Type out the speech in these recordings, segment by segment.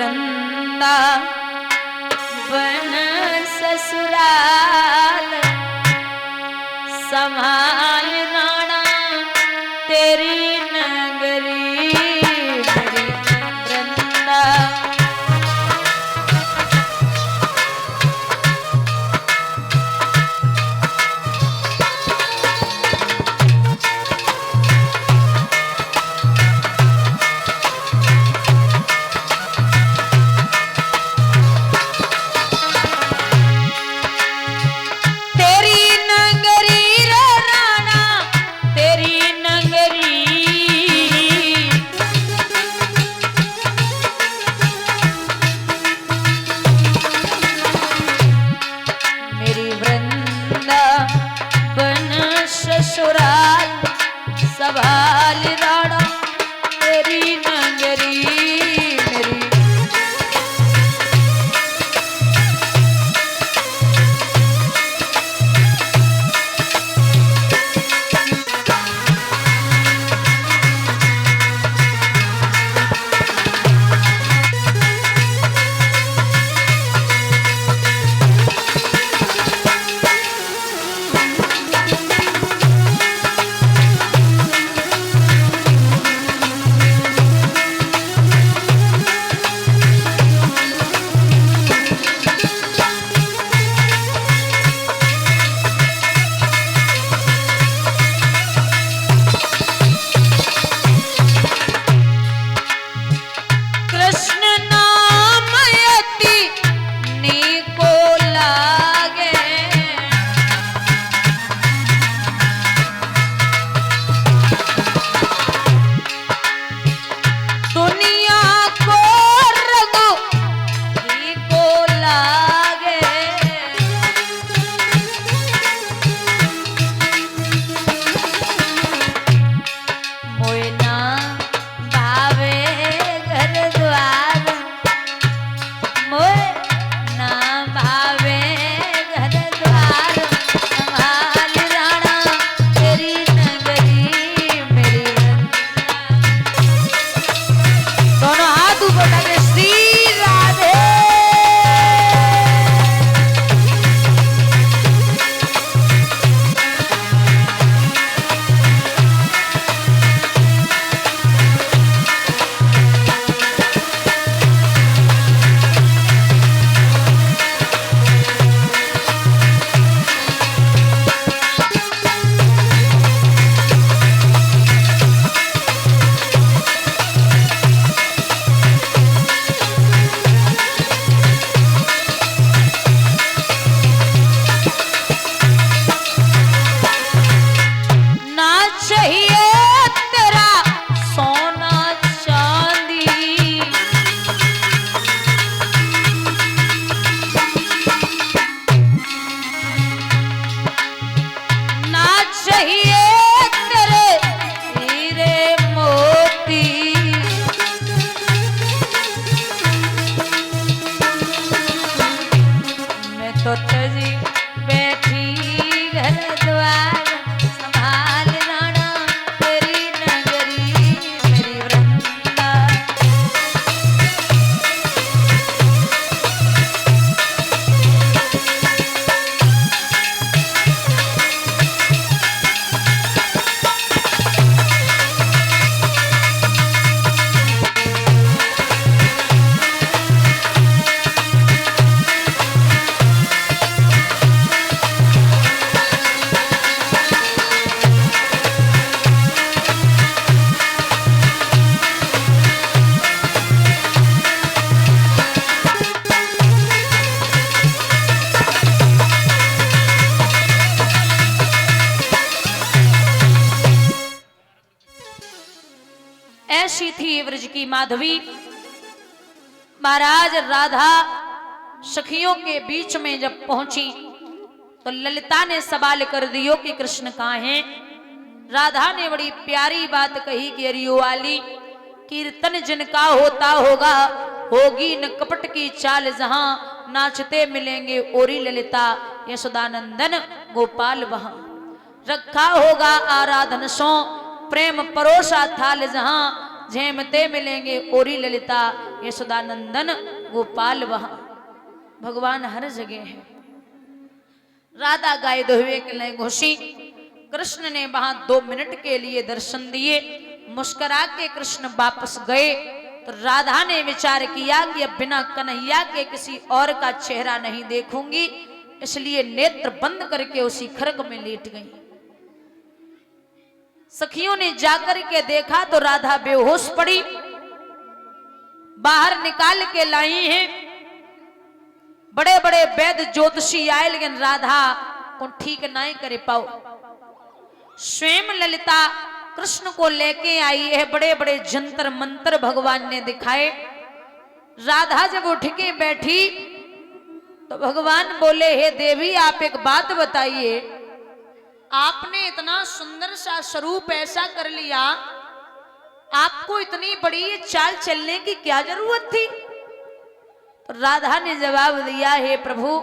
वृंदावन ससुराल संभाल राणा तेरी नगरी मेरी वृंदा। ससुराल संभाल राणा तेरी नगरी मेरी। ऐसी थी व्रज की माधवी। महाराज राधा सखियों के बीच में जब पहुंची तो ललिता ने सवाल कर दियो कि कृष्ण कहाँ हैं। राधा ने बड़ी प्यारी बात कही कि अरियो वाली कीर्तन जिनका होता होगा होगी न कपट की चाल, जहां नाचते मिलेंगे ओरी ललिता यशोदानंदन गोपाल, वहां रखा होगा आराधन सो प्रेम परोसा थाल, जहां झेमते मिलेंगे ओरी ललिता यशोदानंदन गोपाल वहां। भगवान हर जगह है। राधा गाय दोहे के लिए घोषी। कृष्ण ने वहां 2 मिनट के लिए दर्शन दिए, मुस्कुरा के कृष्ण वापस गए। तो राधा ने विचार किया कि अब बिना कन्हैया के किसी और का चेहरा नहीं देखूंगी, इसलिए नेत्र बंद करके उसी खर्ग में लेट गई। सखियों ने जाकर के देखा तो राधा बेहोश पड़ी। बाहर निकाल के लाई हैं, बड़े बड़े वैद्य ज्योतिषी आए, लेकिन राधा को ठीक नहीं करे पाओ। स्वयं ललिता कृष्ण को लेके आई है, बड़े बड़े जंतर मंत्र भगवान ने दिखाए। राधा जब उठ के बैठी तो भगवान बोले, हे देवी आप एक बात बताइए, आपने इतना सुंदर सा स्वरूप ऐसा कर लिया, आपको इतनी बड़ी चाल चलने की क्या जरूरत थी? तो राधा ने जवाब दिया, हे प्रभु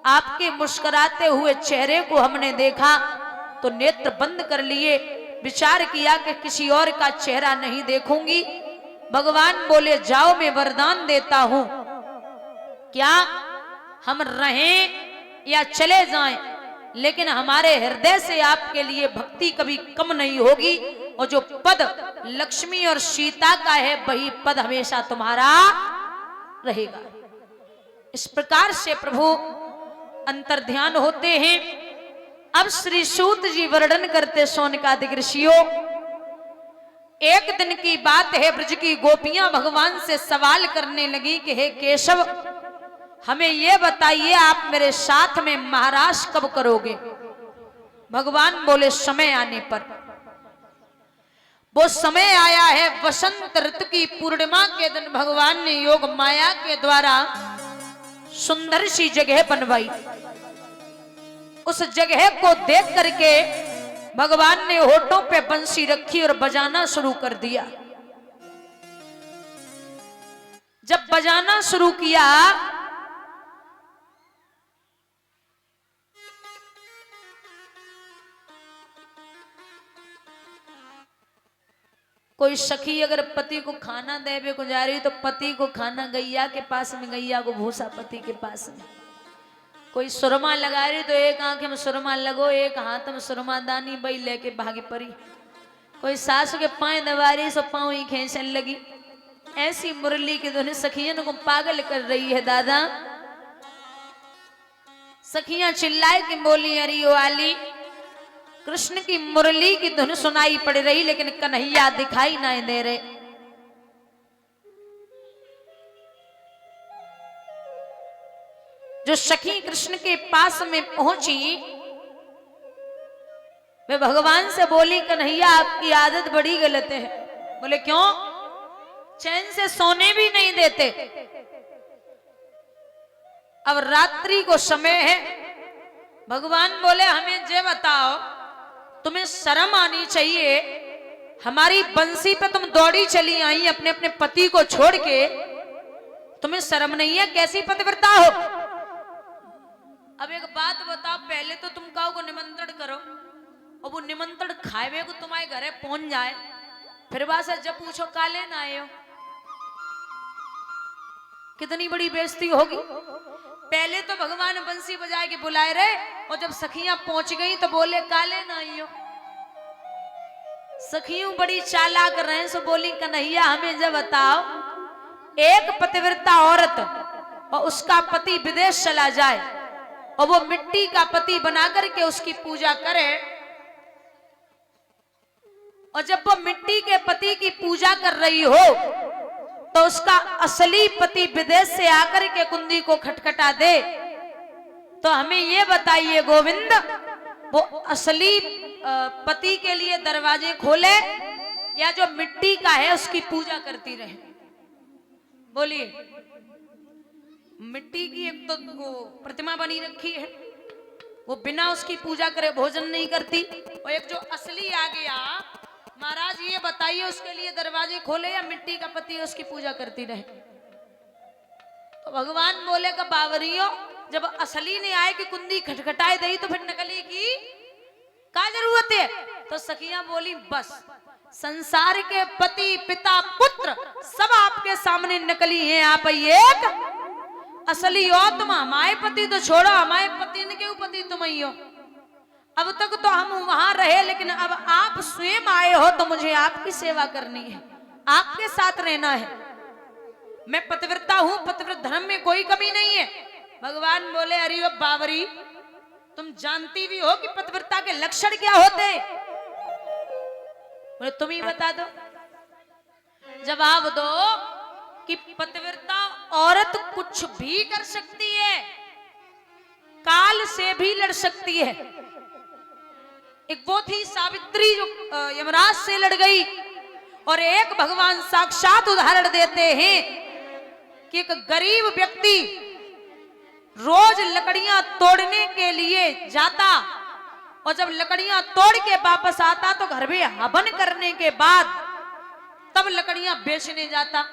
आपके मुस्कुराते हुए चेहरे को हमने देखा तो नेत्र बंद कर लिए, विचार किया कि किसी और का चेहरा नहीं देखूंगी। भगवान बोले, जाओ मैं वरदान देता हूं, क्या हम रहें या चले जाएं, लेकिन हमारे हृदय से आपके लिए भक्ति कभी कम नहीं होगी, और जो पद लक्ष्मी और सीता का है वही पद हमेशा तुम्हारा रहेगा। इस प्रकार से प्रभु अंतर्ध्यान होते हैं। अब श्री सूत जी वर्णन करते शौनकादिक ऋषियों। एक दिन की बात है, ब्रज की गोपियां भगवान से सवाल करने लगी कि हे केशव हमें यह बताइए आप मेरे साथ में महाराज कब करोगे? भगवान बोले, समय आने पर। वो समय आया है, वसंत ऋतु की पूर्णिमा के दिन भगवान ने योग माया के द्वारा सुंदर सी जगह बनवाई। उस जगह को देख करके भगवान ने होठों पे बंसी रखी और बजाना शुरू कर दिया। जब बजाना शुरू किया कोई सखी अगर पति को खाना देवे को जा रही तो पति को खाना गैया के पास में, गैया को भूसा पति के पास में। कोई सुरमा लगा रही तो एक आंख में सुरमा लगो, एक हाथ में सुरमा दानी बई लेके भागी पड़ी। कोई सासू के पांव दबा रही सो पांव ही खींचने लगी। ऐसी मुरली की धुन सखियन को पागल कर रही है दादा। सखियां चिल्लाए कि बोली, अरे वाली कृष्ण की मुरली की धुन सुनाई पड़ रही, लेकिन कन्हैया दिखाई नहीं दे रहे। जो सखी कृष्ण के पास में पहुंची वे भगवान से बोली, कन्हैया आपकी आदत बड़ी गलत है। बोले क्यों? चैन से सोने भी नहीं देते। अब रात्रि को समय है। भगवान बोले, हमें ये बताओ तुम्हें शर्म आनी चाहिए, हमारी बंसी पे तुम दौड़ी चली आई अपने अपने पति को छोड़ के, तुम्हें शर्म नहीं है? कैसी पतिव्रता हो? अब एक बात बताओ, पहले तो तुम काऊ को निमंत्रण करो और वो निमंत्रण खाए को तुम्हारे घरे पहुंच जाए, फिर बात जब पूछो काले ना आए हो, कितनी बड़ी बेइज्जती होगी। पहले तो भगवान बंसी बजाए के बुलाए रहे, और जब सखियां पहुंच गई तो बोले काले ना आई हो। सखियों बड़ी चालाक रहे, सो बोली, कन्हैया हमें जब बताओ, एक पतिव्रता औरत और उसका पति विदेश चला जाए और वो मिट्टी का पति बना करके उसकी पूजा करे, और जब वो मिट्टी के पति की पूजा कर रही हो तो उसका असली पति विदेश से आकर के कुंदी को खटखटा दे, तो हमें ये बताइए गोविंद, वो असली पति के लिए दरवाजे खोले या जो मिट्टी का है उसकी पूजा करती रहे? बोलिए। मिट्टी की एक तो वो प्रतिमा बनी रखी है, वो बिना उसकी पूजा करे भोजन नहीं करती, और एक जो असली आ गया, महाराज ये बताइए उसके लिए दरवाजे खोले या मिट्टी का पति उसकी पूजा करती रहे? तो भगवान बोले का बावरियों, जब असली ने आए कि कुंदी खटखटाए दई तो फिर नकली की क्या जरूरत है? तो सखियां बोली, बस संसार के पति पिता पुत्र सब आपके सामने नकली हैं। आप एक असली हो। तुम हमारे पति तो छोड़ो, हमारे पति ने क्यों पति तुम ही हो। अब तक तो हम वहां रहे, लेकिन अब आप स्वयं आए हो तो मुझे आपकी सेवा करनी है, आपके साथ रहना है। मैं पतिव्रता हूं, पतिव्रत धर्म में कोई कमी नहीं है। भगवान बोले अरे ओ बावरी, तुम जानती भी हो कि पतिव्रता के लक्षण क्या होते। बोले तुम ही बता दो, जवाब दो कि पतिव्रता औरत कुछ भी कर सकती है, काल से भी लड़ सकती है। एक वो थी सावित्री जो यमराज से लड़ गई, और एक भगवान साक्षात उदाहरण देते हैं कि एक गरीब व्यक्ति रोज लकड़ियां तोड़ने के लिए जाता, और जब लकड़ियां तोड़ के वापस आता तो घर में हवन करने के बाद तब लकड़ियां बेचने जाता।